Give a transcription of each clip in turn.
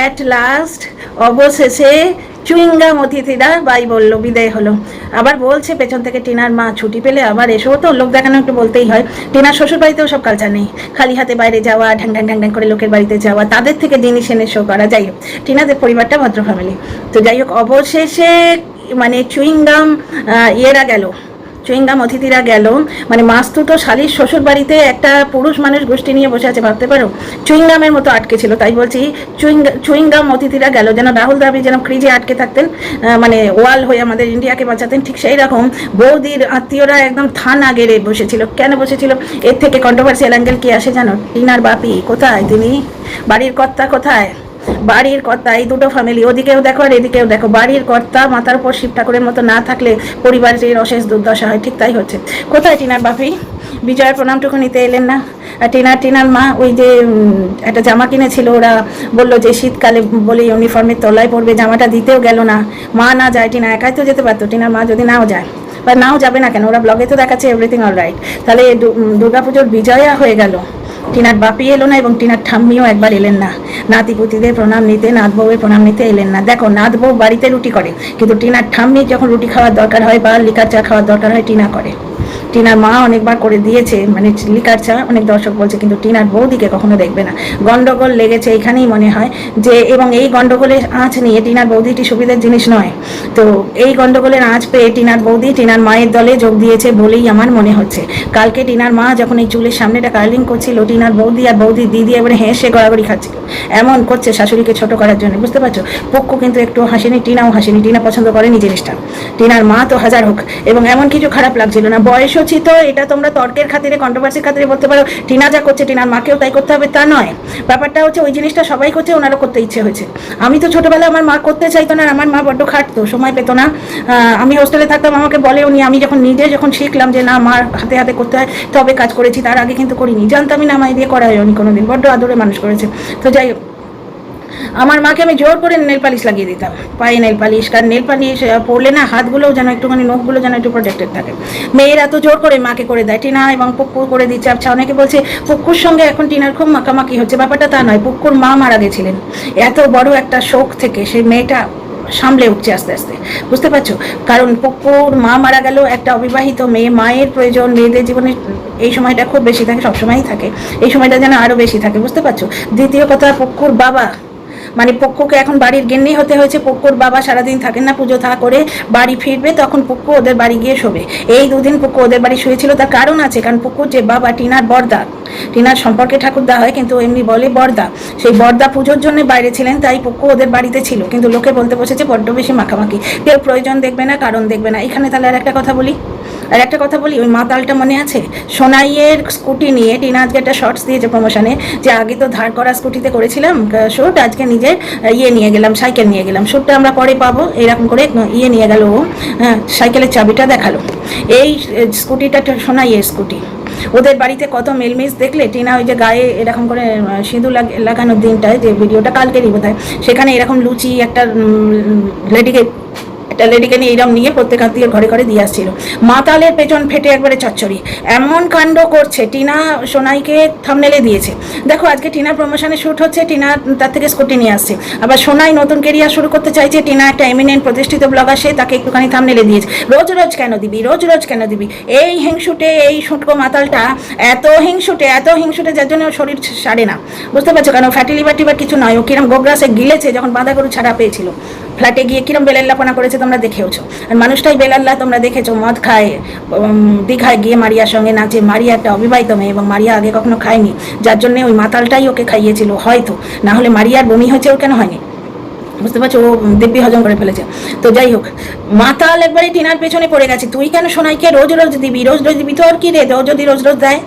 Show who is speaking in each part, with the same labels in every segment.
Speaker 1: At last অবশেষে chewing gum অতিথিরা by বললো, বিদায় হলো। আবার বলছে পেছন থেকে টিনার মা ছুটি পেলে আবার এসেও তো লোক দেখানো একটু বলতেই হয়। টিনার শ্বশুর বাড়িতেও সব কালচার নেই, খালি হাতে বাইরে যাওয়া, ঢ্যাং ঢ্যাং ঢ্যাং ঢ্যাং করে লোকের বাড়িতে যাওয়া, তাদের থেকে জিনিস এনে শো করা। যাই হোক, টিনাদের পরিবারটা ভদ্র ফ্যামিলি। তো যাই হোক, অবশেষে মানে চুইংগাম ইয়েরা গেল, চুইংগাম অতিথিরা গেল, মানে মাস্তুতো শালির শ্বশুর বাড়িতে একটা পুরুষ মানুষ গোষ্ঠী নিয়ে বসে আছে, ভাবতে পারো? চুইংগামের মতো আটকে ছিল। তাই বলছি চুইংগাম অতিথিরা গেল, যেন রাহুল দ্রাবিড় যেন ক্রিজে আটকে থাকতেন, মানে ওয়াল হয়ে আমাদের ইন্ডিয়াকে বাঁচাতেন, ঠিক সেই রকম বৌদির আত্মীয়রা একদম থানা গেড়ে বসেছিল। কেন বসেছিল? এর থেকে কন্ট্রোভার্সিয়াল অ্যাঙ্গেল কি আসে জানো? টিনার বাপি কোথায়, তিনি বাড়ির কর্তা কোথায়? বাড়ির কর্তা, এই দুটো ফ্যামিলি, ওদিকেও দেখো আর এদিকেও দেখো, বাড়ির কর্তা মাথার উপর শিব ঠাকুরের মতো না থাকলে পরিবারের অশেষ দুর্দশা হয়, ঠিক তাই হচ্ছে। কোথায় টিনার বাপি? বিজয়ের প্রণামটুকু নিতে এলেন না। আর টিনার মা ওই যে একটা জামা কিনেছিল, ওরা বললো যে শীতকালে বলে ইউনিফর্মের তলায় পড়বে, জামাটা দিতেও গেল না। মা না যায়, টিনা একাই তো যেতে পারতো, টিনার মা যদি নাও যায়, বা নাও যাবে না কেন, ওরা ব্লগে তো দেখাচ্ছে এভরিথিং অল রাইট। তাহলে দুর্গাপুজোর বিজয়া হয়ে গেল, টিনার বাপি এলো না এবং টিনার ঠাম্মিও একবার এলেন না নাতিপুতিদের প্রণাম নিতে, নাথ বউয়ের প্রণাম নিতে এলেন না। দেখো, নাথ বউ বাড়িতে রুটি করে, কিন্তু টিনার ঠাম্মি যখন রুটি খাওয়ার দরকার হয় বা লিকার চা খাওয়ার দরকার হয়, টিনা করে। টিনার মা অনেকবার করে দিয়েছে, মানে লিকার চা, অনেক দর্শক বলছে, কিন্তু টিনার বৌদিকে কখনো দেখবে না। গন্ডগোল লেগেছে এইখানেই মনে হয় যে, এবং এই গন্ডগোলের আঁচ নিয়ে টিনার বৌদিটি সুবিধার জিনিস নয়। তো এই গন্ডগোলের আঁচ পেয়ে টিনার বৌদি টিনার মায়ের দলে যোগ দিয়েছে বলেই আমার মনে হচ্ছে। কালকে টিনার মা যখন এই চুলের সামনেটা কার্লিং করছিল, টিনার বৌদি আর বৌদির দিদি এবারে হেসে গড়াগড়ি খাচ্ছিল, এমন করছে শাশুড়িকে ছোট করার জন্য, বুঝতে পারছো? পক্কু কিন্তু একটু হাসেনি, টিনাও হাসেনি, টিনা পছন্দ করেনি জিনিসটা। টিনার মা তো হাজার হোক, এবং এমন কিছু খারাপ লাগছিল না। বয়স হচ্ছে তো, এটা তোমরা তর্কের খাতিরে, কন্ট্রোভার্সির খাতিরে বলতে পারো টিনা যা করছে টিনার মাকেও তাই করতে হবে, তা নয়। ব্যাপারটা হচ্ছে ওই জিনিসটা সবাই করছে, ওনারও করতে ইচ্ছে হয়েছে। আমি তো ছোটবেলায় আমার মা করতে চাইতো না, আমার মা বড্ড খাটতো, সময় পেতো না। আমি হোস্টেলে থাকতাম, আমাকে বলে উনি, আমি যখন শিখলাম যে না, মার হাতে হাতে করতে হয়, তবে কাজ করেছি, তার আগে কিন্তু করিনি, জানতামই না আমায় দিয়ে করা হয় উনি কোনোদিন, বড্ড আদরে মানুষ করেছে। তো যাই হোক, আমার মাকে আমি জোর করে নেল পালিশ লাগিয়ে দিতাম, পায়ে নেল পালিশ, কারণ নেল পালিশ পরলে না হাতগুলোও যেন একটুখানি, নখগুলো যেন একটু প্রোটেক্টেড থাকে। মেয়েরা তো জোর করে মাকে করে দেয়, টিনা এবং পুক্কু করে দিচ্ছে। আচ্ছা, অনেকে বলছে পুক্কুর সঙ্গে এখন টিনার খুব মাখামাখি হচ্ছে, ব্যাপারটা তা নয়। পুক্কুর মা মারা গেছিলেন, এত বড় একটা শোক থেকে সেই মেয়েটা সামলে উঠছে আস্তে আস্তে, বুঝতে পারছো? কারণ পুক্কুর মা মারা গেল, একটা অবিবাহিত মেয়ে, মায়ের প্রয়োজন মেয়েদের জীবনে এই সময়টা খুব বেশি থাকে, সবসময়ই থাকে, এই সময়টা যেন আরও বেশি থাকে, বুঝতে পারছো? দ্বিতীয় কথা, পুক্কুর বাবা, মানে পক্কুকে এখন বাড়ির গিন্নি হতে হয়েছে। পক্কুর বাবা সারাদিন থাকেন না, পুজো থা করে বাড়ি ফিরবে, তখন পক্কু ওদের বাড়ি গিয়ে শোবে। এই দুদিন পক্কু ওদের বাড়ি শুয়েছিল, তার কারণ আছে, কারণ পক্কুর যে বাবা টিনার বর্দা, টিনার সম্পর্কে ঠাকুরদা হয় কিন্তু এমনি বলে বর্দা, সেই বর্দা পুজোর জন্য বাইরে ছিলেন, তাই পক্কু ওদের বাড়িতে ছিল। কিন্তু লোকে বলতে বসেছে বড্ড বেশি মাখামাখি, কেউ প্রয়োজন দেখবে না, কারণ দেখবে না। এখানে তাহলে আর একটা কথা বলি, ওই মাতালটা মনে আছে সোনাইয়ের স্কুটি নিয়ে টিনা আজকে একটা শর্টস দিয়েছে প্রমোশনে, যে আগে তো ধার করা স্কুটিতে করেছিলাম শ্যুট, আজকে নিজের নিয়ে গেলাম, সাইকেল নিয়ে গেলাম, শ্যুটটা আমরা পরে পাবো, এরকম করে নিয়ে গেল ও, হ্যাঁ, সাইকেলের চাবিটা দেখালো। এই স্কুটিটা সোনাইয়ের স্কুটি। ওদের বাড়িতে কত মেলমিস দেখলে, টিনা ওই যে গায়ে এরকম করে সিঁদুর লাগানোর দিনটায়, যে ভিডিওটা কালকেরই বোধহয়, সেখানে এরকম লুচি একটা লেডিকে নিয়ে এরকম নিয়ে প্রত্যেক আত্মীয় ঘরে ঘরে দিয়ে আসছিল। মাতালের পেছন ফেটে একবারে চচ্চড়ি, এমন কাণ্ড করছে। টিনা সোনাইকে থামনেলে দিয়েছে, দেখো আজকে টিনার প্রমোশনে শ্যুট হচ্ছে, টিনা তার থেকে স্কুটি নিয়ে আসছে। আবার সোনাই নতুন কেরিয়ার শুরু করতে চাইছে, টিনা একটা এমিনেন্ট প্রতিষ্ঠিত ব্লগার, সে তাকে একটুখানি থামনেলে দিয়েছে। রোজ রোজ কেন দিবি? এই হিংসুটে, এই শুটকো মাতালটা এত হিংসুটে যার জন্য ওর শরীর সারে না, বুঝতে পারছো? কারণ ফ্যাটি লিভার টিভার কিছু নয়, ও কিরম গোগ্রাসে গিলেছে যখন বাঁধা গরু ছাড়া পেয়েছিল, ফ্ল্যাটে গিয়ে কিরম বেলাল্লাপনা করেছে তোমরা দেখেওছো। আর মানুষটাই বেলাল্লা, তোমরা দেখেছো, মদ খায়, দীঘায় গিয়ে মারিয়ার সঙ্গে নাচে। মারিয়া একটা অবিবাহিত মেয়ে এবং মারিয়া আগে কখনো খায়নি, যার জন্য ওই মাতালটাই ওকে খাইয়েছিল হয়তো, না হলে মারিয়ার বমি হয়েছে ওর কেন হয়নি, বুঝতে পারছো? ও দিব্যি হজম করে ফেলেছে। তো যাই হোক, মাতাল একবারে টিনার পেছনে পড়ে গেছে। তুই কেন সোনাইকে রোজ রোজ দিবি? তোর কি রে, ও যদি রোজ রোজ দেয়,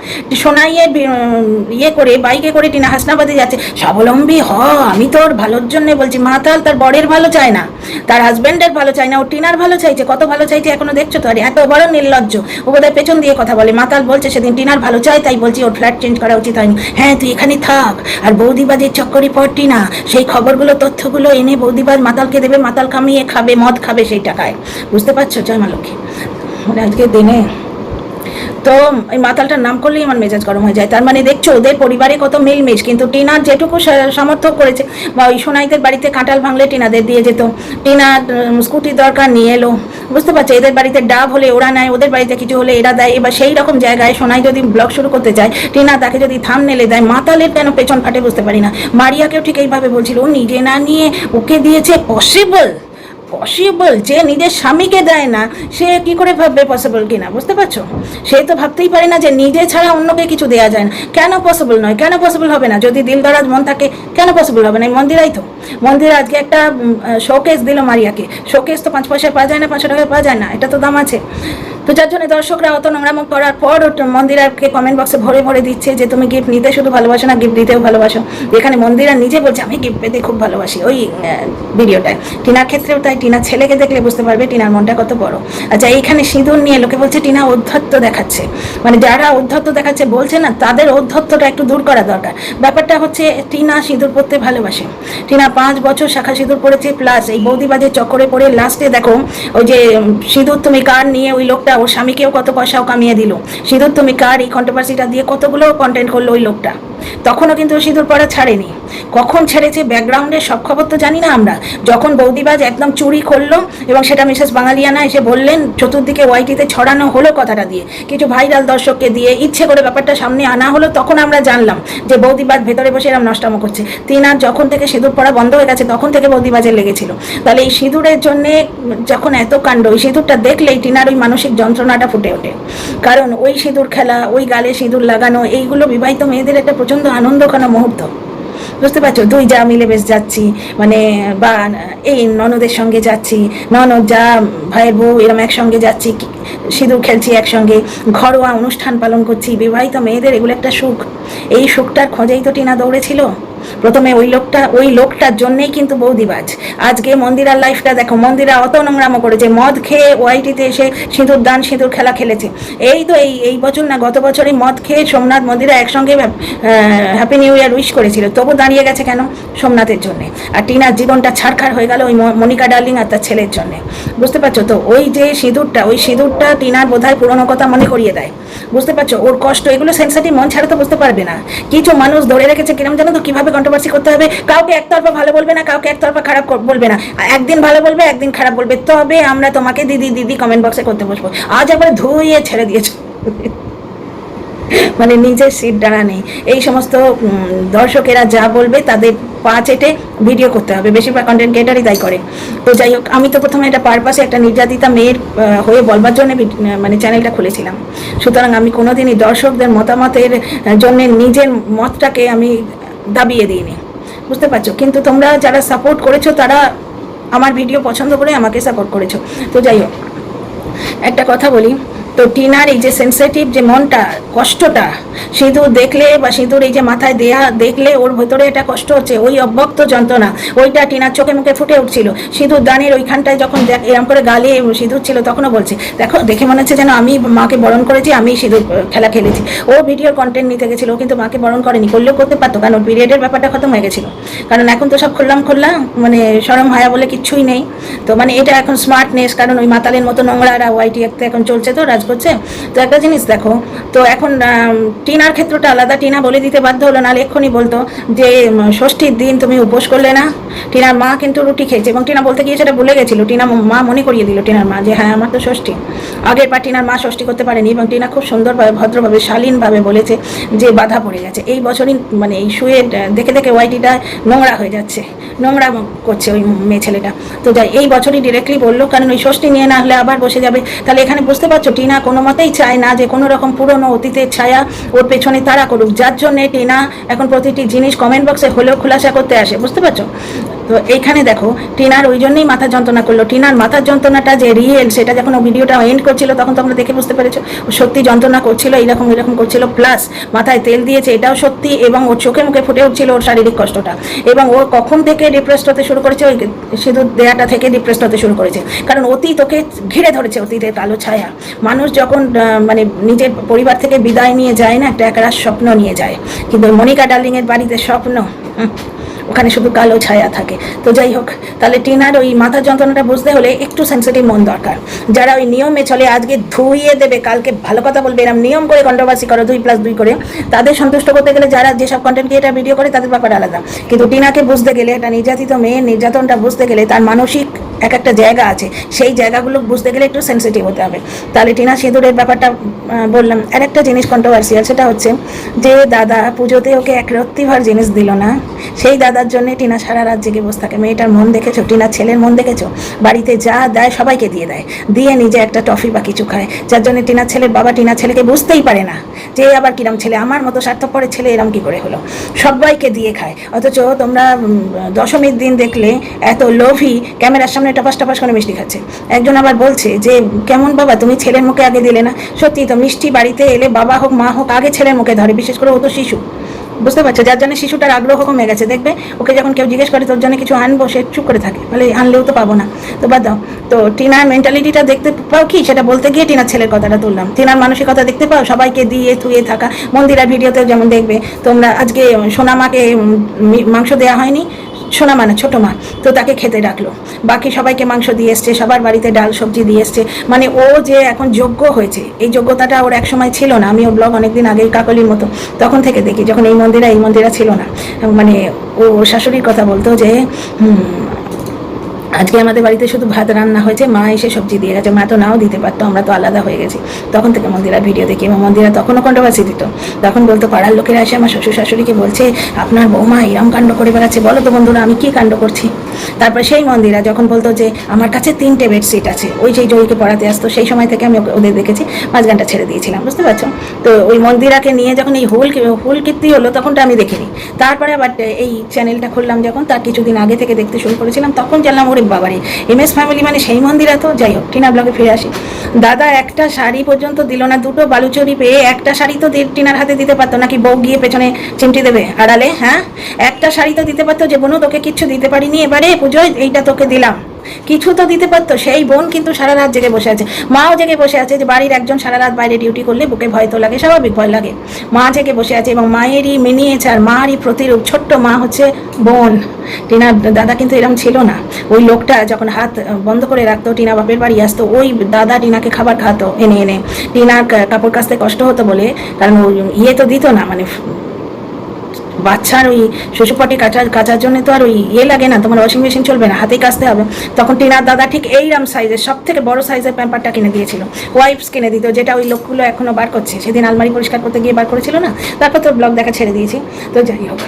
Speaker 1: সোনাইয়ের করে বাইকে করে টিনা হাসনাবাদে যাচ্ছে, স্বাবলম্বী হ, আমি তোর ভালোর জন্য বলছি। মাতাল তার বরের ভালো চায় না, তার হাজব্যান্ডের ভালো চায় না, ও টিনার ভালো চাইছে। কত ভালো চাইছে এখনো দেখছো তো? আর এত বড় নির্লজ্জ, ও বোধহয় পেছন দিয়ে কথা বলে। মাতাল বলছে সেদিন টিনার ভালো চায়, তাই বলছি ওর ফ্ল্যাট চেঞ্জ করা উচিত হয়নি। হ্যাঁ, তুই এখানে থাক, আর বৌদিবাজের চক্করি পর টিনা সেই খবরগুলো, তথ্যগুলো এনে বৌদিবাজ মাতালকে দেবে, মাতাল কামিয়ে খাবে, মদ খাবে সেই টাকায়, বুঝতে পারছো? জয় মা লক্ষ্মী। আজকে দিনে তো এই মাতালটার নাম করলেই আমার মেজাজ গরম হয়ে যায়। তার মানে দেখছো ওদের পরিবারে কত মিলমিশ, কিন্তু টিনার যেটুকু সামর্থ্য করেছে, বা ওই সোনাইদের বাড়িতে কাঁঠাল ভাঙলে টিনাদের দিয়ে যেত, টিনার স্কুটির দরকার নিয়ে এলো, বুঝতে পারছো? এদের বাড়িতে ডাব হলে ওরা নেয়, ওদের বাড়িতে কিছু হলে এরা দেয়। এবার সেই রকম জায়গায় সোনাই যদি ব্লগ শুরু করতে চায়, টিনা তাকে যদি থাম্বনেলে দেয়, মাতালের কেন পেছন ফাটে বুঝতে পারি না। মারিয়াকেও ঠিক এইভাবে বলছিল, ও নিজে না নিয়ে ওকে দিয়েছে। পসিবল যে নিজের স্বামীকে দেয় না, সে কি করে ভাববে পসিবল কিনা, বুঝতে পারছো? সে তো ভাবতেই পারে না যে নিজে ছাড়া অন্যকে কিছু দেওয়া যায় না। কেন পসিবল নয়? কেন পসিবল হবে না? যদি দিল দরাজ মন থাকে কেন পসিবল হবে না? এই মন্দিরাই তো, মন্দির আজকে একটা শোকেস দিল মারিয়াকে। শোকেস তো 5 পয়সায় পাওয়া যায় না, 500 টাকায় পাওয়া যায় না, এটা তো দাম আছে। তো যার জন্য দর্শকরা অত নোংরামো করার পর মন্দিরাকে কমেন্ট বক্সে ভরে ভরে দিচ্ছে যে তুমি গিফট নিতে শুধু ভালোবাসো না, গিফট দিতেও ভালোবাসো। এখানে মন্দিরা নিজে বলছে আমি গিফট পেতে খুব ভালোবাসি, ওই ভিডিওটায়। টিনার ক্ষেত্রেও তাই, টিনার ছেলেকে দেখলে বুঝতে পারবে টিনার মনটা কত বড়। আচ্ছা, এইখানে সিঁদুর নিয়ে লোকে বলছে টিনা ঔদ্ধত্য দেখাচ্ছে। মানে যারা ঔদ্ধত্য দেখাচ্ছে বলছে না, তাদের ঔদ্ধত্যটা একটু দূর করা দরকার। ব্যাপারটা হচ্ছে টিনা সিঁদুর পরতে ভালোবাসে। টিনা 5 বছর শাখা সিঁদুর পরেছে, প্লাস এই বৌদিবাজের চক্করে পড়ে লাস্টে দেখো ওই যে সিঁদুর তুমি কার নিয়ে ওই লোকটা ওর স্বামীকেও কত পয়সাও কামিয়ে দিল। সিঁদুর তুমি কার এই কন্ট্রোভার্সিটা দিয়ে কতগুলো কন্টেন্ট করলো ওই লোকটা, তখনও কিন্তু সিঁদুর পরা ছাড়েনি। কখন ছেড়েছে ব্যাকগ্রাউন্ডের সব খবর তো জানি না আমরা। যখন বৌদিবাজ একদম চুরি করলো এবং সেটা মিসেস বাঙালিয়ানা এসে বললেন, চতুর্দিকে ওয়াইটিতে ছড়ানো হলো কথাটা দিয়ে, কিছু ভাইরাল দর্শককে দিয়ে ইচ্ছে করে ব্যাপারটা সামনে আনা হলো, তখন আমরা জানলাম যে বৌদিবাজ ভেতরে বসে এরকম নষ্টামো করছে। তিনার যখন থেকে সিঁদুর পরা বন্ধ হয়ে গেছে তখন থেকে বৌদিবাজের লেগেছিল। তাহলে এই সিঁদুরের জন্যে যখন এত কাণ্ড, ওই সিঁদুরটা দেখলেই টিনার ওই মানসিক যন্ত্রণাটা ফুটে ওঠে। কারণ ওই সিঁদুর খেলা, ওই গালে সিঁদুর লাগানো, এইগুলো বিবাহিত মেয়েদের একটা প্রচণ্ড আনন্দঘন মুহূর্ত, বুঝতে পারছো? 2 যা মিলে বেশ যাচ্ছি, মানে বা এই ননদের সঙ্গে যাচ্ছি, ননদ যা ভাইয়ের বউ এরম একসঙ্গে যাচ্ছি, সিঁদুর খেলছি একসঙ্গে, ঘরোয়া অনুষ্ঠান পালন করছি। বিবাহিত মেয়েদের এগুলো একটা সুখ। এই সুখটার খোঁজেই তো টিনা দৌড়েছিল প্রথমে। ওই লোকটার জন্যই কিন্তু বৌদিবাজ। আজকে মন্দিরার লাইফটা দেখো, মন্দিরা অত নোংরামো করেছে, মদ খেয়ে ওয়াইটিতে এসে সিঁদুর দান সিঁদুর খেলা খেলেছে। এই তো এই বছর না গত বছরই মদ খেয়ে সোমনাথ মন্দিরা একসঙ্গে হ্যাপি নিউ ইয়ার উইশ করেছিল, তবু দাঁড়িয়ে গেছে কেন? সোমনাথের জন্যে। আর টিনার জীবনটা ছাড়খাড় হয়ে গেল ওই মনিকা ডার্লিং আর তার ছেলের জন্যে, বুঝতে পারছো তো? ওই যে সিঁদুরটা, ওই সিঁদুরটা টিনার বোধহয় পুরোনো কথা মনে করিয়ে দেয়, বুঝতে পারছো? ওর কষ্ট, এগুলো সেন্সিটিভ মন ছাড়া তো বুঝতে পারবে না। কিছু মানুষ ধরে রেখেছে কিরম জানো তো, কিভাবে কন্ট্রোভার্সি করতে হবে। কাউকে একতরফা ভালো বলবে না, কাউকে একতরফা খারাপ বলবে না, একদিন ভালো বলবে একদিন খারাপ বলবে, তবে আমরা তোমাকে দিদি দিদি কমেন্ট বক্সে করতে বসবো। আজ আবার ধুইয়ে ছেড়ে দিয়েছো, মানে নিজের সিট ডাড়া নেই। এই সমস্ত দর্শকেরা যা বলবে তাদের পা চেটে ভিডিও করতে হবে, বেশিরভাগ কন্টেন্ট ক্রিয়েটারই তাই করে। তো যাই হোক, আমি তো প্রথমে এটা পারপাসে একটা নির্যাতিতা মেয়ের হয়ে বলবার জন্য মানে চ্যানেলটা খুলেছিলাম। সুতরাং আমি কোনোদিনই দর্শকদের মতামতের জন্য নিজের মতটাকে আমি দাবিয়ে দিইনি, বুঝতে পারছো? কিন্তু তোমরা যারা সাপোর্ট করেছো তারা আমার ভিডিও পছন্দ করে আমাকে সাপোর্ট করেছো। তো যাই হোক, একটা কথা বলি, তো টিনার এই যে সেন্সিটিভ যে মনটা, কষ্টটা, সিঁদুর দেখলে বা সিঁদুর এই যে মাথায় দেয়া দেখলে ওর ভেতরে এটা কষ্ট হচ্ছে, ওই অব্যক্ত যন্ত্রণা, ওইটা টিনার চোখে মুখে ফুটে উঠছিল। সিঁদুর দানের ওইখানটায় যখন এরম করে গালে সিঁদুর ছিল তখনও বলছে, দেখো দেখে মনে হচ্ছে যেন আমি মাকে বরণ করেছি, আমি সিঁদুর খেলা খেলেছি। ও ভিডিওর কন্টেন্ট নিতে গেছিলো, কিন্তু মাকে বরণ করেনি, করলেও করতে পারতো, কারণ পিরিয়ডের ব্যাপারটা খতম হয়ে গেছিলো। কারণ এখন তো সব খোল্লাম মানে সরম হায়া বলে কিচ্ছুই নেই। তো মানে এটা এখন স্মার্টনেস, কারণ ওই মাতালের মতো নোংরারা ওয়াইটি একটা এখন চলছে, তো রাজ করছে। তো একটা জিনিস দেখো, তো এখন টিনার ক্ষেত্রটা আলাদা। টিনা বলে দিতে বাধ্য হলো, নাহলে এক্ষুনি বলতো যে ষষ্ঠীর দিন তুমি উপোস করলে না। টিনার মা কিন্তু রুটি খেয়েছে, এবং টিনা বলতে গিয়ে সেটা ভুলে গেছিলো। টিনা মা মনে করিয়ে দিল টিনার মা যে হ্যাঁ আমার তো ষষ্ঠী। আগের পর টিনার মা ষষ্ঠী করতে পারেনি, এবং টিনা খুব সুন্দরভাবে ভদ্রভাবে শালীনভাবে বলেছে যে বাধা পড়ে গেছে। এই বছরই মানে এই শুয়ে দেখে দেখে ওয়াইটিটা নোংরা হয়ে যাচ্ছে, নোংরা করছে ওই মেয়ে ছেলেটা। তো যাই, এই বছরই ডিরেক্টলি বললো, কারণ ওই ষষ্ঠী নিয়ে না হলে আবার বসে যাবে। তাহলে এখানে বুঝতে পারছো টিনা কোনো মতেই চায় না যে কোনো রকম পুরনো অতীতের ছায়া ওর পেছনে তারা করুক, যার জন্যে টিনা এখন প্রতিটি জিনিস কমেন্ট বক্সে হলেও খোলাসা করতে আসে, বুঝতে পারছো? তো এইখানে দেখো, টিনার ওই জন্যই মাথা যন্ত্রণা করলো। টিনার মাথার যন্ত্রণাটা যে রিয়েল, সেটা যখন ও ভিডিওটা এন্ড করছিল তখন তোমরা দেখে বুঝতে পেরেছো ও সত্যি যন্ত্রণা করছিল, এরকম করছিল, প্লাস মাথায় তেল দিয়েছে, এটাও সত্যি। এবং ওর চোখে মুখে ফুটে উঠছিল ওর শারীরিক কষ্টটা। এবং ও কখন থেকে ডিপ্রেসড হতে শুরু করেছে, ওই সিঁদুর দেয়াটা থেকে ডিপ্রেসড হতে শুরু করেছে। কারণ অতীত ওকে ঘিরে ধরেছে, অতীতের কালো ছায়া। মানুষ যখন মানে নিজের পরিবার থেকে বিদায় নিয়ে যায় না, একটা একরাশ স্বপ্ন নিয়ে যায়, কিন্তু মনিকা ডার্লিংয়ের বাড়িতে স্বপ্ন, ওখানে শুধু কালো ছায়া থাকে। তো যাই হোক, তাহলে টিনার ওই মাথার যন্ত্রণাটা বুঝতে হলে একটু সেন্সিটিভ মন দরকার। যারা ওই নিয়মে চলে, আজকে ধুইয়ে দেবে, কালকে ভালো কথা বলবে, এরকম নিয়ম করে কন্ট্রোভার্সি করো 2+2 করে, তাদের সন্তুষ্ট করতে গেলে যারা যেসব কন্টেন্ট ক্রিয়েটার ভিডিও করে তাদের ব্যাপার আলাদা। কিন্তু টিনাকে বুঝতে গেলে, একটা নির্যাতিত মেয়ের নির্যাতনটা বুঝতে গেলে তার মানসিক একটা জায়গা আছে, সেই জায়গাগুলো বুঝতে গেলে একটু সেন্সিটিভ হতে হবে। তাহলে টিনা সিঁদুরের ব্যাপারটা বললাম। আর একটা জিনিস কন্ট্রোভার্সিয়াল, সেটা হচ্ছে যে দাদা পুজোতে ওকে এক রত্তিভর জিনিস দিল না, সেই দাদার জন্য টিনা সারা রাত জেগে বসে থাকে। মেয়েটার মন দেখেছো, টিনার ছেলের মন দেখেছো, বাড়িতে যা দেয় সবাইকে দিয়ে দেয়, দিয়ে নিজে একটা টফি বা কিছু খায়, যার জন্য টিনার ছেলের বাবা টিনার ছেলেকে বুঝতেই পারে না যে আবার কিরম ছেলে, আমার মতো স্বার্থপরের ছেলে এরম কি করে হলো, সবাইকে দিয়ে খায়। অথচ তোমরা দশমীর দিন দেখলে এত লোভী, ক্যামেরার সামনে টপাস টপাস করে মিষ্টি খাচ্ছে। একজন আবার বলছে যে কেমন বাবা, তুমি ছেলের মুখে আগে দিলে না। সত্যি তো, মিষ্টি বাড়িতে এলে বাবা হোক মা হোক আগে ছেলের মুখে ধরে, বিশেষ করে ও তো শিশু, বুঝতে পারছো, যার জন্য শিশুটার আগ্রহ কমে গেছে। দেখবে ওকে যখন কেউ জিজ্ঞেস করে তোর জন্য কিছু আনবো, সে চুপ করে থাকে, বলে আনলেও তো পাবো না, তো বাদ দাও। তো টিনার মেন্টালিটিটা দেখতে পাও কি, সেটা বলতে গিয়ে টিনার ছেলের কথাটা তুললাম। টিনার মানসিকতা দেখতে পাও, সবাইকে দিয়ে থুয়ে থাকা। মন্দিরার ভিডিওতে যেমন দেখবে তোমরা, আজকে সোনামাকে মাংস দেওয়া হয়নি, সোনা মানে ছোটো মা, তো তাকে খেতে ডাকলো, বাকি সবাইকে মাংস দিয়ে এসছে, সবার বাড়িতে ডাল সবজি দিয়ে এসছে। মানে ও যে এখন যোগ্য হয়েছে, এই যোগ্যতাটা ওর এক সময় ছিল না। আমি ওর ব্লগ অনেকদিন আগে কাকলির মতো তখন থেকে দেখি, যখন এই মন্দিরা ছিল না। মানে ও শাশুড়ির কথা বলতো যে আজকে আমাদের বাড়িতে শুধু ভাত রান্না হয়েছে, মা এসে সবজি দিয়ে গেছে, মা তো নাও দিতে পারতো, আমরা তো আলাদা হয়ে গেছি। তখন থেকে মন্দিরার ভিডিও দেখি, এবং মন্দিরা তখনও কন্ট্রোভার্সি দিত। তখন বলতো পাড়ার লোকেরা এসে আমার শ্বশুর শাশুড়িকে বলছে আপনার বৌমা এরম কাণ্ড করে বেড়াচ্ছে, বলো তো বন্ধুরা আমি কী কাণ্ড করছি। তারপর সেই মন্দিরা যখন বলতো যে আমার কাছে 3টে বেডশিট আছে, ওই যে জয়ীকে পড়াতে আসতো, সেই সময় থেকে আমি ওদের দেখেছি, মাঝগানটা ছেড়ে দিয়েছিলাম, বুঝতে পারছো। তো ওই মন্দিরাকে নিয়ে যখন এই হুল কীর্তি হলো, তখনটা আমি দেখিনি। তারপরে আবার এই চ্যানেলটা খুললাম যখন, তার কিছুদিন আগে থেকে দেখতে শুরু করেছিলাম, তখন জানলাম ওরে বাবারে MS ফ্যামিলি মানে সেই মন্দিরা। তো যাই হোক, টিনা ব্লগে ফিরে আসি। দাদা একটা শাড়ি পর্যন্ত দিল না, 2টো বালুচরি পেয়ে একটা শাড়ি তো টিনার হাতে দিতে পারতো, নাকি বউ গিয়ে পেছনে চিমটি দেবে আড়ালে? হ্যাঁ, একটা শাড়ি তো দিতে পারতো, যে বোনও তোকে কিচ্ছু দিতে পারিনি এবারে পুজোয়, এইটা তোকে দিলাম, কিছু তো দিতে পারতো। সেই বোন কিন্তু সারা রাত জেগে বসে আছে, মাও জেগে বসে আছে। যে বাড়ির একজন সারা রাত বাইরে ডিউটি করলে বুকে ভয় তো লাগে, স্বাভাবিক ভয় লাগে। মা জেগে বসে আছে, এবং মায়েরই মিনিয়েচার, মারই প্রতিরূপ ছোট্ট মা হচ্ছে বোন। টিনার দাদা কিন্তু এরকম ছিল না। ওই লোকটা যখন হাত বন্ধ করে রাখতো, টিনা বাপের বাড়ি আসতো, ওই দাদা টিনাকে খাবার খাওয়াতো এনে এনে। টিনার কাপড় কাচতে কষ্ট হতো বলে, কারণ ইয়ে তো দিত না, মানে বাচ্চার ওই শ্বশুরপাটি কাচার জন্য তো আর ওই লাগে না, তোমার ওয়াশিং মেশিন চলবে না, হাতেই কাচতে হবে। তখন টিনার দাদা ঠিক এইরকম সাইজের, সব থেকে বড় সাইজের প্যাম্পারটা কিনে দিয়েছিল, ওয়াইপস কিনে দিত, যেটা ওই লোকগুলো এখনও বার করছে। সেদিন আলমারি পরিষ্কার করতে গিয়ে বার করেছিল না, তারপর তো ব্লগ দেখা ছেড়ে দিয়েছি। তো যাই হোক,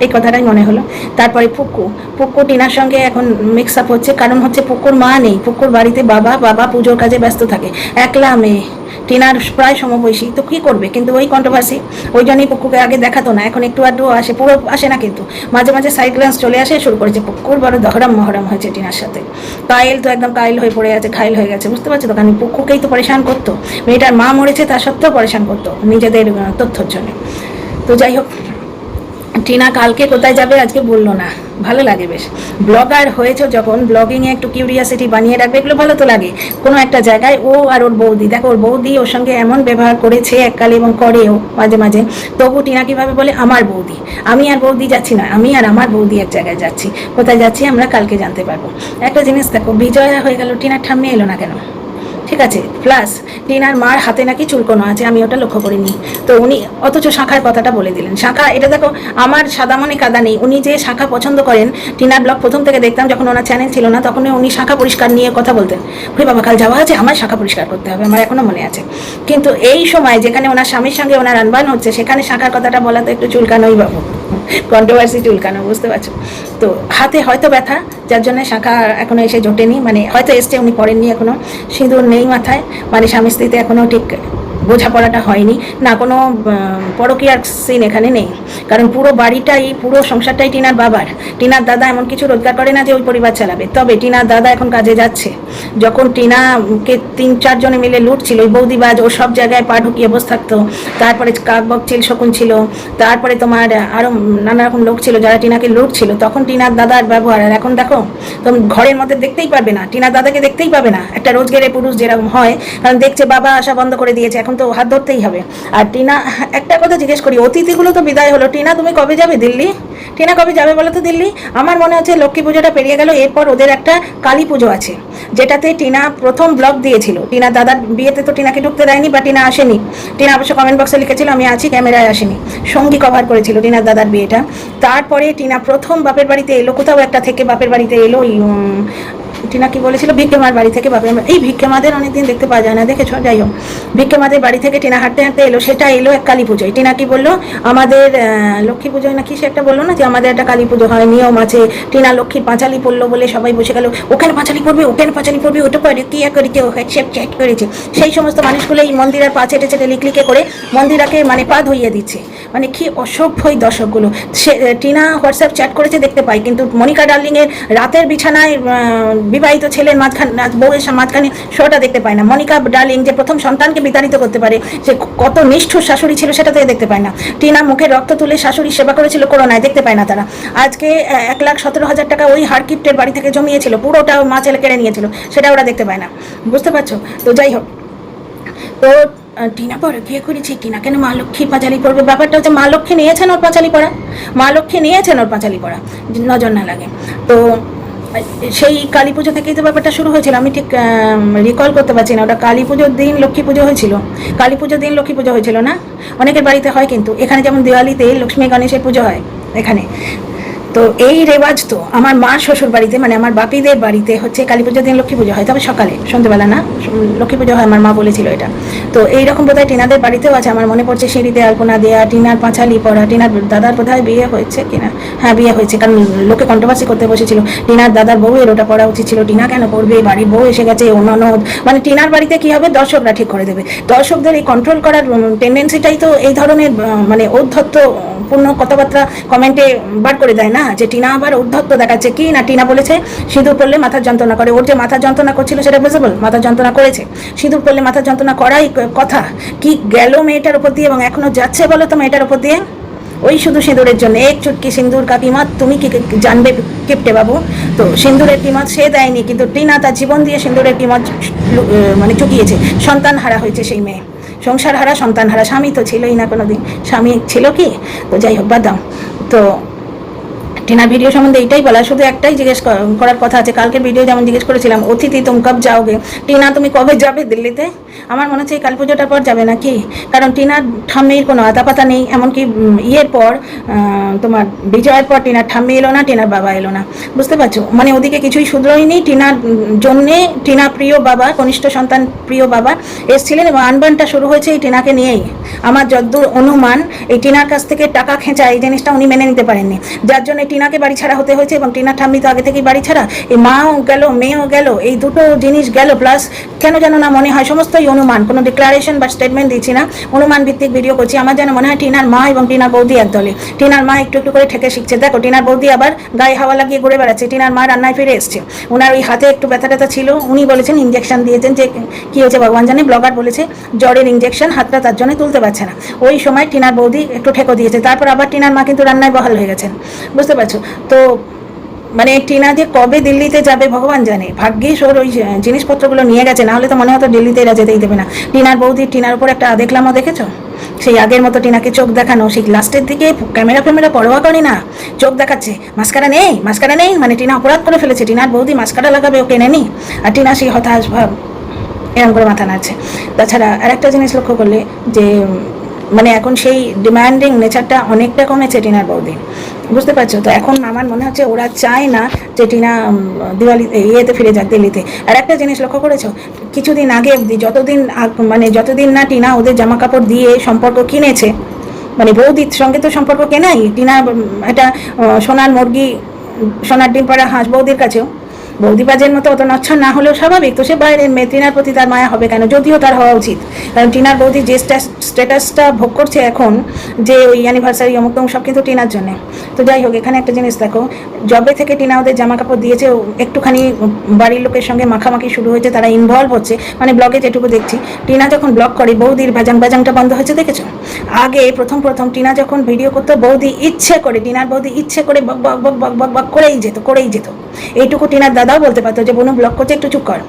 Speaker 1: এই কথাটাই মনে হলো। তারপরে পুক্কু টিনার সঙ্গে এখন মিক্স আপ হচ্ছে, কারণ হচ্ছে পুক্কুর মা নেই, পুক্কুর বাড়িতে বাবা পুজোর কাজে ব্যস্ত থাকে, একলা মেয়ে। টিনার প্রায় সমবয়সী, তো কী করবে। কিন্তু ওই কন্ট্রোভার্সি, ওই জন্যই পুক্কুকে আগে দেখাতো না, এখন একটু আধটু আসে, পুরো আসে না, কিন্তু মাঝে মাঝে সাইড গ্লান্স চলে আসে। শুরু করেছে পুক্কুর বড় দহরাম মহরম হয়েছে টিনার সাথে। কায়েল তো একদম কায়েল হয়ে পড়ে আছে, ঘায়েল হয়ে গেছে, বুঝতে পারছো তো। কারণ পুক্কুকেই তো পরেশান করতো, মেয়েটার মা মরেছে তা সত্ত্বেও পরেশান করতো নিজেদের তথ্যর জন্য। তো যাই হোক, টিনা কালকে কোথায় যাবে আজকে বললো না, ভালো লাগে বেশ। ব্লগার হয়েছে যখন, ব্লগিংয়ে একটু কিউরিয়াসিটি বানিয়ে রাখবে, এগুলো ভালো তো লাগে। কোনো একটা জায়গায় ও আর ওর বৌদি, দেখো ওর বৌদি ওর সঙ্গে এমন ব্যবহার করেছে এককালে, এবং করেও মাঝে মাঝে, তবু টিনা কীভাবে বলে আমার বৌদি। আমি আর বৌদি যাচ্ছি না, আমি আর আমার বৌদি এক জায়গায় যাচ্ছি। কোথায় যাচ্ছি আমরা কালকে জানতে পারবো। একটা জিনিস দেখো, বিজয়া হয়ে গেল, টিনার ঠাম্মি এলো না কেন? ঠিক আছে, প্লাস টিনার মার হাতে নাকি চুলকোনো আছে, আমি ওটা লক্ষ্য করিনি। তো উনি অথচ শাখার কথাটা বলে দিলেন। শাখা, এটা দেখো আমার সাদা মনে কাদা নেই, উনি যে শাখা পছন্দ করেন, টিনার ব্লগ প্রথম থেকে দেখতাম, যখন ওনার চ্যানেল ছিল না তখন উনি শাখা পরিষ্কার নিয়ে কথা বলতেন। ওরে বাবা, কাল যাওয়া আছে, আমার শাখা পরিষ্কার করতে হবে, আমার এখনো মনে আছে। কিন্তু এই সময় যেখানে ওনার স্বামীর সঙ্গে ওনার আনবান হচ্ছে, সেখানে শাখার কথাটা বলা তো একটু চুলকানোই বাবু, কন্ট্রোভার্সি চুলকানো, বুঝতে পারছো তো। হাতে হয়তো ব্যথা, যার জন্য শাখা এখনো এসে জোটেনি, মানে হয়তো এসছে, উনি পড়েননি এখনো, সিঁদুর নেই মাথায়, মানে স্বামী স্ত্রীতে এখনো ঠিক বোঝাপড়াটা হয়নি না, কোনো পরকীয়ার সিন এখানে নেই। কারণ পুরো বাড়িটাই, পুরো সংসারটাই টিনার বাবার। টিনার দাদা এমন কিছু রোজগার করে না যে ওই পরিবার চালাবে। তবে টিনার দাদা এখন কাজে যাচ্ছে। যখন টিনাকে 3-4 জনে মিলে লুটছিল, ওই বৌদিবাজ, ও সব জায়গায় পা ঢুকিয়ে বসে থাকতো। তারপরে কাকবক চিল শকুন ছিল, তারপরে তোমার আরও নানা রকম লোক ছিল যারা টিনাকে লুটছিল। তখন টিনার দাদার ব্যবহার, আর এখন দেখো তুমি ঘরের মধ্যে দেখতেই পারবে না, টিনার দাদাকে দেখতেই পাবে না। একটা রোজগারে পুরুষ যেরকম হয়, কারণ দেখছে বাবা আসা বন্ধ করে দিয়েছে, এখন তখন তো হাত ধরতেই হবে। আর টিনা, একটা কথা জিজ্ঞেস করি, অতিথিগুলো তো বিদায় হলো, টিনা তুমি কবে যাবে দিল্লি? টিনা কবে যাবে বলো তো দিল্লি? আমার মনে হচ্ছে লক্ষ্মী পুজোটা পেরিয়ে গেল, এরপর ওদের একটা কালী পুজো আছে, যেটাতে টিনা প্রথম ব্লগ দিয়েছিল। টিনা দাদার বিয়েতে তো টিনাকে ঢুকতে দেয়নি বা টিনা আসেনি। টিনা অবশ্য কমেন্ট বক্সে লিখেছিল আমি আছি, ক্যামেরায় আসেনি, সঙ্গী কভার করেছিল টিনার দাদার বিয়েটা। তারপরে টিনা প্রথম বাপের বাড়িতে এলো, কোথাও একটা থেকে বাপের বাড়িতে এলো, টিনা কি বলেছিল, ভিক্ষেমার বাড়ি থেকে বাপের, এই ভিক্ষেমাদের অনেকদিন দেখতে পাওয়া যায় না, দেখেছো? যাই হোক, ভিক্ষেমাদের বাড়ি থেকে টিনা হাঁটতে হাঁটতে এলো, সেটা এলো এক কালী পুজোয়। টিনা কি বললো, আমাদের লক্ষ্মী পুজোয় নাকি সে একটা বললো না, যে আমাদের একটা কালী পুজো হয়, নিয়ম আছে। টিনা লক্ষ্মীর পাঁচালি পড়লো বলে সবাই বসে গেল, ওখানে পাঁচালি পড়বে, ওখানে পাঁচালি পড়বে, ওটা করে কি করেছে, ও হ্যাটসেপ চ্যাট করেছে। সেই সমস্ত মানুষগুলো এই মন্দিরের পা চেটে চেটে লিকলিকে করে মন্দিরাকে মানে পা ধুইয়ে দিচ্ছে। মানে কি অসভ্যই দর্শকগুলো। সে টিনা হোয়াটসঅ্যাপ চ্যাট করেছে দেখতে পাই, কিন্তু মনিকা ডার্লিংয়ের রাতের বিছানায় বিবাহিত ছেলের মাঝখানে, বউয়ের মাঝখানে শোটা দেখতে পায় না। মনিকা ডার্লিং যে প্রথম সন্তানকে বিতাড়িত করতে পারে, সে কত নিষ্ঠুর শাশুড়ি ছিল সেটা থেকে দেখতে পায় না। টিনা মুখে রক্ত তুলে শাশুড়ির সেবা করেছিল করোনায়, দেখতে পায় না তারা। আজকে 1,17,000 টাকা ওই হারকিপ্টের বাড়ি থেকে জমিয়েছিল, পুরোটা মা ছেলে কেড়ে নিয়েছিল, সেটা ওরা দেখতে পায় না, বুঝতে পারছো তো? যাই হোক, তো টিনা পরে বিয়ে করেছি, টিনা কেন মা লক্ষ্মী পাঁচালি পড়বে? ব্যাপারটা হচ্ছে মা লক্ষ্মী নিয়েছেন ওর পাঁচালি পড়া, মা লক্ষ্মী নিয়েছেন ওর পাঁচালি পড়া, নজর না লাগে। তো সেই কালী পুজো থেকেই তো ব্যাপারটা শুরু হয়েছিল, আমি ঠিক রিকল করতে পারছি না, ওটা কালী পুজোর দিন লক্ষ্মী পুজো হয়েছিল, কালী পুজোর দিন লক্ষ্মী পুজো হয়েছিল না? অনেকের বাড়িতে হয় কিন্তু, এখানে যেমন দিওয়ালিতে লক্ষ্মী গণেশের পুজো হয় এখানে। তো এই রেওয়াজ তো আমার মার শ্বশুর বাড়িতে, মানে আমার বাপিদের বাড়িতে হচ্ছে কালী পুজোর দিন লক্ষ্মী পুজো হয়, তবে সকালে, সন্ধ্যেবেলা না, লক্ষ্মী পুজো হয়, আমার মা বলেছিল এটা। তো এইরকম বোধহয় টিনাদের বাড়িতেও আছে, আমার মনে পড়ছে সিঁড়িতে আলপনা দেওয়া, টিনার পাঁচালি পড়া, টিনার দাদার বোধহয় বিয়ে হয়েছে কিনা, হ্যাঁ বিয়ে হয়েছে, কারণ লোকে কন্ট্রোভার্সি করতে বসেছিল, টিনার দাদার বউয়ের ওটা পড়া উচিত ছিল, টিনা কেন পড়বে, বাড়ির বউ এসে গেছে, ননদ, মানে টিনার বাড়িতে কি হবে দর্শকরা ঠিক করে দেবে। দর্শকদের এই কন্ট্রোল করার টেন্ডেন্সিটাই তো এই ধরনের মানে ঔদ্ধত্য পূর্ণ কথাবার্তা কমেন্টে বার করে দেয় না, যে টিনা আবার উদ্ধত্ত দেখাচ্ছে কি না। টিনা বলেছে সিঁদুর পড়লে মাথার যন্ত্রণা করে, ওর যে মাথার যন্ত্রণা করছিল সেটা ভিজিবল, মাথার যন্ত্রণা করেছে, সিঁদুর পড়লে মাথার যন্ত্রণা করাই কথা। কি গেল মেয়েটার উপর দিয়ে, এবং এখনো যাচ্ছে বলো তো মেয়েটার উপর দিয়ে, ওই শুধু সিঁদুরের জন্য। এক চুটকি সিঁদুর কাকিমা তুমি কি জানবে কিপ্টে বাবু? তো সিঁদুরের কিমত সে দেয়নি, কিন্তু টিনা তার জীবন দিয়ে সিঁদুরের কিমত মানে চুকিয়েছে। সন্তান হারা হয়েছে সেই মেয়ে, সংসার হারা, সন্তান হারা, স্বামী তো ছিলই না কোনোদিন, স্বামী ছিল কি? তো যাই হোক, বাদ দাও। তো টিনার ভিডিও সম্বন্ধে এইটাই বলা, শুধু একটাই জিজ্ঞেস করার কথা আছে, কালকের ভিডিও যেমন জিজ্ঞেস করেছিলাম, অতিথি তুম কব যাওগে, টিনা তুমি কবে যাবে দিল্লিতে? আমার মনে হচ্ছে এই কালী পুজোটার পর যাবে নাকি, কারণ টিনার ঠাম্মির কোনো আতাপাতা নেই, এমনকি ইয়ের পর তোমার বিজয়ের পর টিনার ঠাম্মি এলো না, টিনার বাবা এলো না, বুঝতে পারছো? মানে ওদিকে কিছুই শুধরোই নেই, টিনার জন্যে টিনা প্রিয় বাবা, কনিষ্ঠ সন্তান প্রিয় বাবা এসেছিলেন, এবং আনবানটা শুরু হয়েছে এই টিনাকে নিয়েই। আমার যদ্দূর অনুমান, এই টিনার কাছ থেকে টাকা খেঁচা এই জিনিসটা উনি মেনে নিতে পারেননি, যার জন্য টিনাকে বাড়ি ছাড়া হতে হয়েছে, এবং টিনার ঠাম্মি তো আগে থেকেই বাড়ি ছাড়া, এই মাও গেল মেয়েও গেল, এই দুটো জিনিস গেল, প্লাস কেন যেন না মনে হয়, সমস্তই অনুমান, কোনো ডিক্লারেশন বা স্টেটমেন্ট দিচ্ছি না, অনুমান ভিত্তিক ভিডিও করছি, আমার যেন মনে হয় টিনার মা এবং টিনার বৌদি এক দলে, টিনার মা একটু একটু করে ঠেকে শিখছে। দেখো টিনার বৌদি আবার গায়ে হাওয়া লাগিয়ে ঘুরে বেড়াচ্ছে, টিনার মা রান্নায় ফিরে এসছে, ওনার ওই হাতে একটু ব্যথা ট্যাথা ছিল, উনি বলেছেন ইঞ্জেকশন দিয়েছেন, যে কী হয়েছে ভগবান জানে, ব্লগার বলেছে জ্বরের ইঞ্জেকশন, হাতটা তার জন্য তুলতে পারছে না, ওই সময় টিনার বৌদি একটু ঠেকো দিয়েছে, তারপর আবার টিনার মা কিন্তু রান্নায় বহাল হয়ে গেছেন, বুঝতে পারছো তো? মানে টিনা যে কবে দিল্লিতে যাবে ভগবান জানে, ভাগ্যিস ওর ওই জিনিসপত্রগুলো নিয়ে গেছে, না হলে তো মনে হতো দিল্লিতে এরা যেতেই দেবে না। টিনার বৌদি, টিনার উপর একটা দেখলামও, দেখেছো সেই আগের মতো টিনাকে চোখ দেখানো, সেই লাস্টের দিকে ক্যামেরা ফ্যামেরা পরোয়া করে না, চোখ দেখাচ্ছে, মাস্কারা নেই, মাস্কারা নেই, মানে টিনা অপরাধ করে ফেলেছে, টিনার বৌদি মাস্কারা লাগাবে ওকে নেনি, আর টিনা সেই হতাশ ভাব এরকম করে মাথা নাড়ছে। তাছাড়া আরেকটা জিনিস লক্ষ্য করলে যে মানে এখন সেই ডিমান্ডিং নেচারটা অনেকটা কমেছে টিনার বৌদি, বুঝতে পারছো তো? এখন আমার মনে হচ্ছে ওরা চায় না যে টিনা দিওয়ালি ইয়েতে ফিরে যাক দিল্লিতে। আর একটা জিনিস লক্ষ্য করেছো, কিছুদিন আগে অবধি যতদিন না টিনা ওদের জামা কাপড় দিয়ে সম্পর্ক কিনেছে, মানে বৌদির সঙ্গে তো সম্পর্ক কেনাই, টিনা একটা সোনার মুরগি, সোনার ডিম পাড়া হাঁস বৌদির কাছেও, বৌদিবাজের মতো অত নচ্ছর না হলেও স্বাভাবিক, তো সে বাইরের মেয়ে, টিনার প্রতি তার মায়া হবে কেন? যদিও তার হওয়া উচিত, কারণ টিনার বৌদি যে স্ট্যাটাসটা ভোগ করছে এখন, যে ওই অ্যানিভার্সারি অমুক তমুক সব কিন্তু টিনার জন্যে। তো যাই হোক, এখানে একটা জিনিস দেখো, জবে থেকে টিনা ওদের জামা কাপড় দিয়েছে, একটুখানি বাড়ির লোকের সঙ্গে মাখামাখি শুরু হয়েছে, তারা ইনভলভ হচ্ছে, মানে ব্লগে যেটুকু দেখছি, টিনা যখন ব্লগ করে বৌদির বাজাংটা বন্ধ হয়েছে, দেখেছো? আগে প্রথম টিনা যখন ভিডিও করতো, বৌদি ইচ্ছে করে, টিনার বৌদি ইচ্ছে করে বক বক বক বক বক বক করেই যেত। এইটুকু টিনার দাদাও বলতে পারতো যে বোনু ব্লগ করছে, একটু চুপ কর,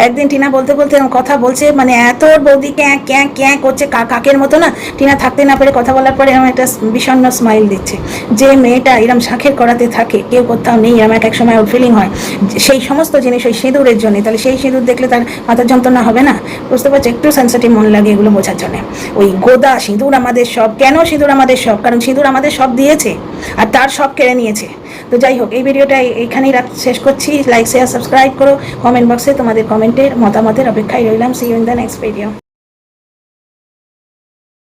Speaker 1: একদিন টিনা বলতে বলতে কথা বলছে, মানে এত বৌদি ক্যাঁ ক্যাঁ ক্যাঁ করছে, কাকের মতো না। টিনা থাকতে না পেরে কথা বলার পরে এরকম একটা বিষণ্ণ স্মাইল দিচ্ছে। যে মেয়েটা এরম শাঁখের করাতে থাকে, কেউ কোথাও নেই, এরম এক সময় ওর ফিলিং হয় সেই সমস্ত জিনিস ওই সিঁদুরের জন্য, তাহলে সেই সিঁদুর দেখলে তার মাথার যন্ত্রণা হবে না? বুঝতে পারছি, একটু সেন্সিটিভ মন লাগে এগুলো বোঝার জন্য। ওই গোদা সিঁদুর আমাদের সব, কেন সিঁদুর আমাদের সব? কারণ সিঁদুর আমাদের সব দিয়েছে আর তার সব কেড়ে নিয়েছে। তো যাই হোক, এই ভিডিওটা এইখানেই শেষ করছি। লাইক শেয়ার সাবস্ক্রাইব করো, কমেন্ট বক্সে তোমাদের কমেন্টের মতামতের অপেক্ষায় রইলাম। See you in the next video.